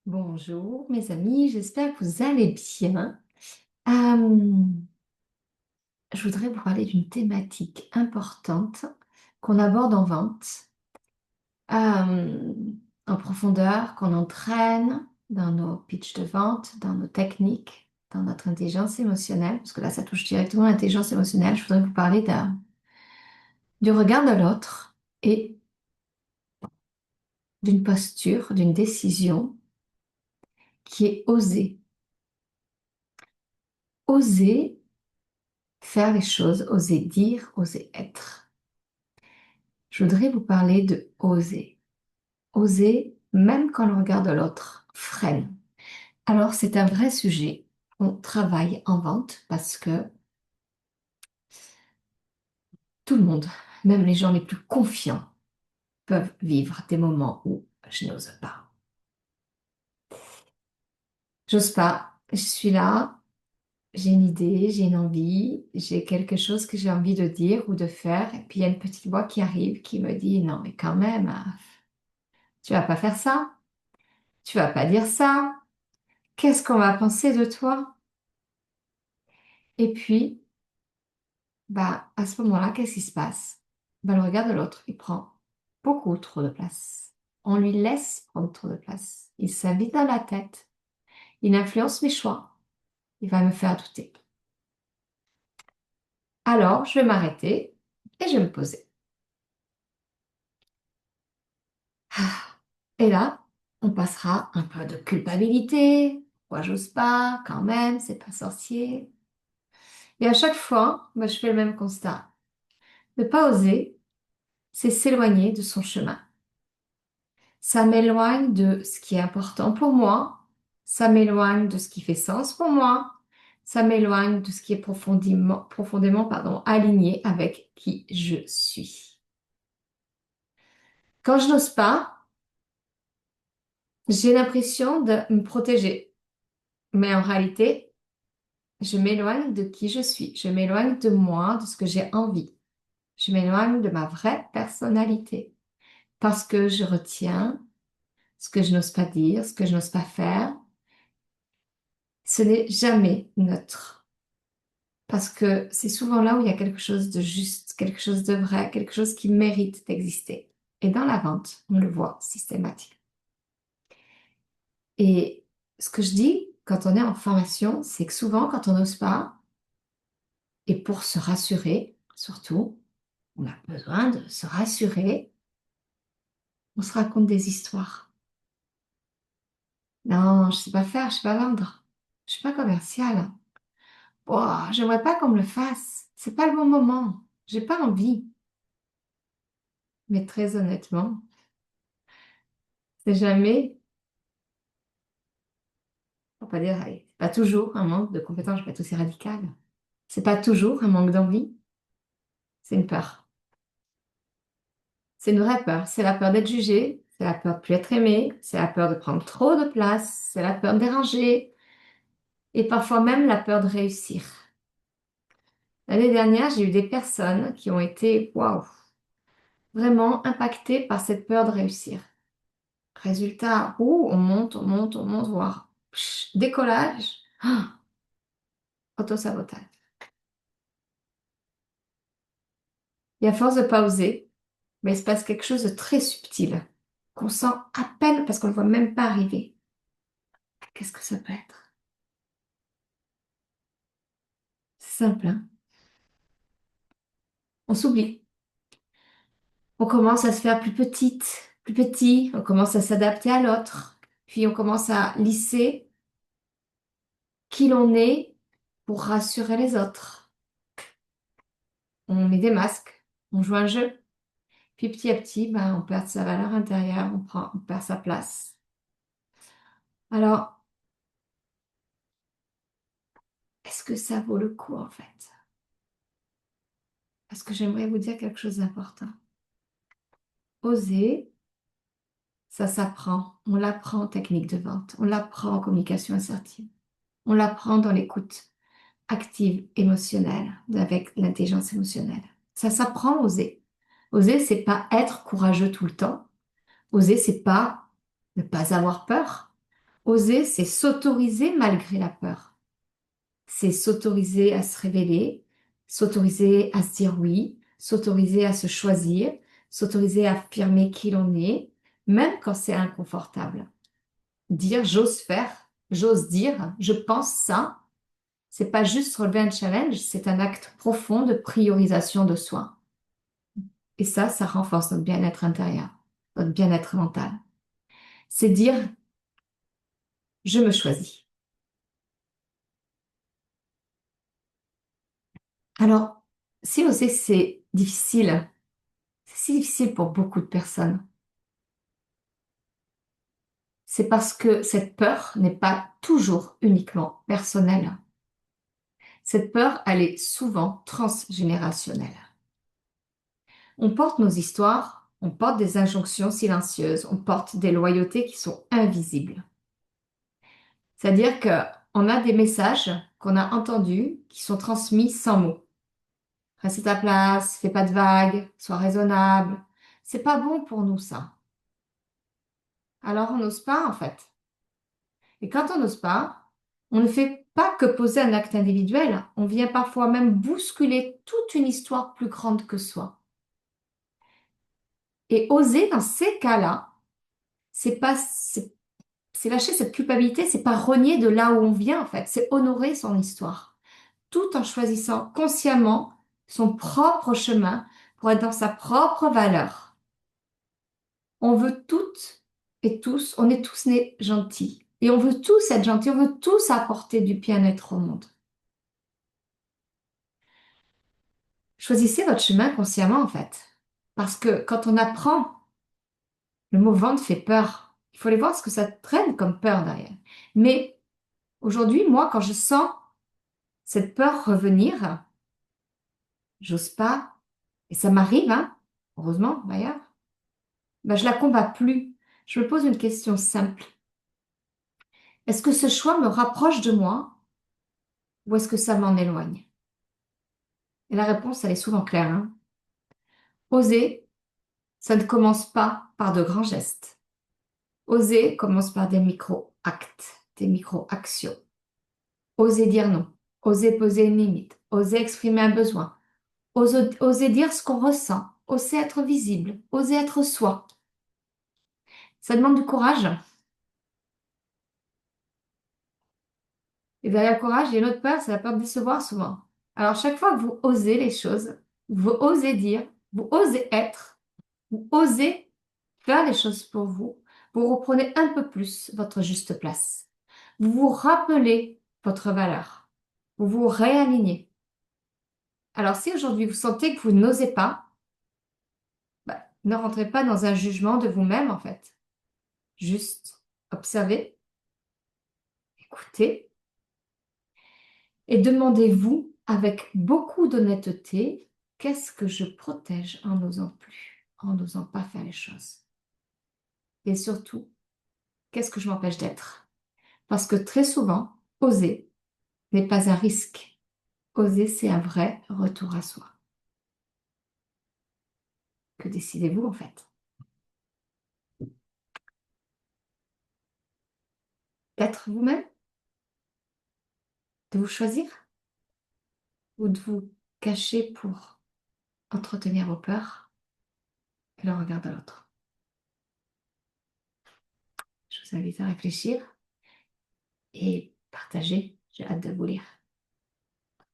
Bonjour mes amis, j'espère que vous allez bien. Euh, je voudrais vous parler d'une thématique importante qu'on aborde en vente, euh, en profondeur, qu'on entraîne dans nos pitchs de vente, dans nos techniques, dans notre intelligence émotionnelle, parce que là ça touche directement à l'intelligence émotionnelle. Je voudrais vous parler du regard de l'autre et d'une posture, d'une décision qui est oser. Oser faire les choses, oser dire, oser être. Je voudrais vous parler de oser. Oser, même quand le regard de l'autre freine. Alors, c'est un vrai sujet. On travaille en vente parce que tout le monde, même les gens les plus confiants, peuvent vivre des moments où je n'ose pas. J'ose pas. Je suis là, j'ai une idée, j'ai une envie, j'ai quelque chose que j'ai envie de dire ou de faire. Et puis, il y a une petite voix qui arrive qui me dit, non, mais quand même, tu vas pas faire ça. Tu vas pas dire ça. Qu'est-ce qu'on va penser de toi? Et puis, bah, à ce moment-là, qu'est-ce qui se passe? Bah, le regard de l'autre, il prend beaucoup trop de place. On lui laisse prendre trop de place. Il s'invite dans la tête. Il influence mes choix. Il va me faire douter. Alors, je vais m'arrêter et je vais me poser. Ah. Et là, on passera un peu de culpabilité. Pourquoi j'ose pas? Quand même, c'est pas sorcier. Et à chaque fois, bah, je fais le même constat. Ne pas oser, c'est s'éloigner de son chemin. Ça m'éloigne de ce qui est important pour moi, ça m'éloigne de ce qui fait sens pour moi, ça m'éloigne de ce qui est profondément, pardon, aligné avec qui je suis. Quand je n'ose pas, j'ai l'impression de me protéger, mais en réalité, je m'éloigne de qui je suis, je m'éloigne de moi, de ce que j'ai envie, je m'éloigne de ma vraie personnalité, parce que je retiens ce que je n'ose pas dire, ce que je n'ose pas faire. Ce n'est jamais neutre. Parce que c'est souvent là où il y a quelque chose de juste, quelque chose de vrai, quelque chose qui mérite d'exister. Et dans la vente, on le voit systématiquement. Et ce que je dis quand on est en formation, c'est que souvent, quand on n'ose pas, et pour se rassurer, surtout, on a besoin de se rassurer, on se raconte des histoires. Non, je sais pas faire, je sais pas vendre. Je suis pas commerciale. Oh, j'aimerais pas qu'on me le fasse. C'est pas le bon moment. J'ai pas envie. Mais très honnêtement, c'est jamais, faut pas dire, allez, c'est pas toujours un manque de compétences, je vais pas être aussi radical. C'est pas toujours un manque d'envie, c'est une peur. C'est une vraie peur. C'est la peur d'être jugé, c'est la peur de plus être aimé, c'est la peur de prendre trop de place, c'est la peur de déranger et parfois même la peur de réussir. L'année dernière, j'ai eu des personnes qui ont été, waouh, vraiment impactées par cette peur de réussir. Résultat, ouh, on monte, voire décollage, autosabotage. Et à force de pas oser, mais il se passe quelque chose de très subtil, qu'on sent à peine parce qu'on ne le voit même pas arriver. Qu'est-ce que ça peut être? C'est simple, hein? On s'oublie. On commence à se faire plus petite, plus petit, on commence à s'adapter à l'autre, puis on commence à lisser qui l'on est pour rassurer les autres. On met des masques, on joue un jeu, puis petit à petit, ben, on perd sa valeur intérieure, on perd sa place. Alors, est-ce que ça vaut le coup en fait? Parce que j'aimerais vous dire quelque chose d'important. Oser, ça s'apprend. On l'apprend en technique de vente. On l'apprend en communication assertive. On l'apprend dans l'écoute active émotionnelle, avec l'intelligence émotionnelle. Ça s'apprend, oser. Oser, c'est pas être courageux tout le temps. Oser, c'est pas ne pas avoir peur. Oser, c'est s'autoriser malgré la peur. C'est s'autoriser à se révéler, s'autoriser à se dire oui, s'autoriser à se choisir, s'autoriser à affirmer qui l'on est, même quand c'est inconfortable. Dire j'ose faire, j'ose dire, je pense ça, c'est pas juste relever un challenge, c'est un acte profond de priorisation de soi. Et ça renforce notre bien-être intérieur, notre bien-être mental. C'est dire je me choisis. Alors, si oser, c'est difficile, c'est si difficile pour beaucoup de personnes, c'est parce que cette peur n'est pas toujours uniquement personnelle. Cette peur, elle est souvent transgénérationnelle. On porte nos histoires, on porte des injonctions silencieuses, on porte des loyautés qui sont invisibles. C'est-à-dire qu'on a des messages qu'on a entendus qui sont transmis sans mots. Reste à ta place, fais pas de vagues, sois raisonnable. C'est pas bon pour nous, ça. Alors on n'ose pas, en fait. Et quand on n'ose pas, on ne fait pas que poser un acte individuel, on vient parfois même bousculer toute une histoire plus grande que soi. Et oser dans ces cas-là, c'est lâcher cette culpabilité, c'est pas renier de là où on vient, en fait, c'est honorer son histoire, tout en choisissant consciemment son propre chemin pour être dans sa propre valeur. On veut toutes et tous, on est tous nés gentils. Et on veut tous être gentils, on veut tous apporter du bien-être au monde. Choisissez votre chemin consciemment, en fait. Parce que quand on apprend, le mot vente fait peur. Il faut aller voir ce que ça traîne comme peur derrière. Mais aujourd'hui, moi, quand je sens cette peur revenir, j'ose pas, et ça m'arrive, hein, heureusement d'ailleurs, ben, je la combats plus. Je me pose une question simple. Est-ce que ce choix me rapproche de moi ou est-ce que ça m'en éloigne? Et la réponse, elle est souvent claire, hein. Oser, ça ne commence pas par de grands gestes. Oser commence par des micro-actes, des micro-actions. Oser dire non, oser poser une limite, oser exprimer un besoin, oser dire ce qu'on ressent, oser être visible, oser être soi. Ça demande du courage. Et derrière le courage, il y a une autre peur, c'est la peur de décevoir souvent. Alors chaque fois que vous osez les choses, vous osez dire, vous osez être, vous osez faire les choses pour vous, vous reprenez un peu plus votre juste place. Vous vous rappelez votre valeur. Vous vous réalignez. Alors si aujourd'hui vous sentez que vous n'osez pas, bah, ne rentrez pas dans un jugement de vous-même en fait. Juste observez, écoutez et demandez-vous avec beaucoup d'honnêteté, qu'est-ce que je protège en n'osant plus, en n'osant pas faire les choses? Et surtout, qu'est-ce que je m'empêche d'être? Parce que très souvent, oser n'est pas un risque. Oser, c'est un vrai retour à soi. Que décidez-vous en fait? D'être vous-même? De vous choisir? Ou de vous cacher pour entretenir vos peurs et le regard de l'autre? Je vous invite à réfléchir et partager. J'ai hâte de vous lire.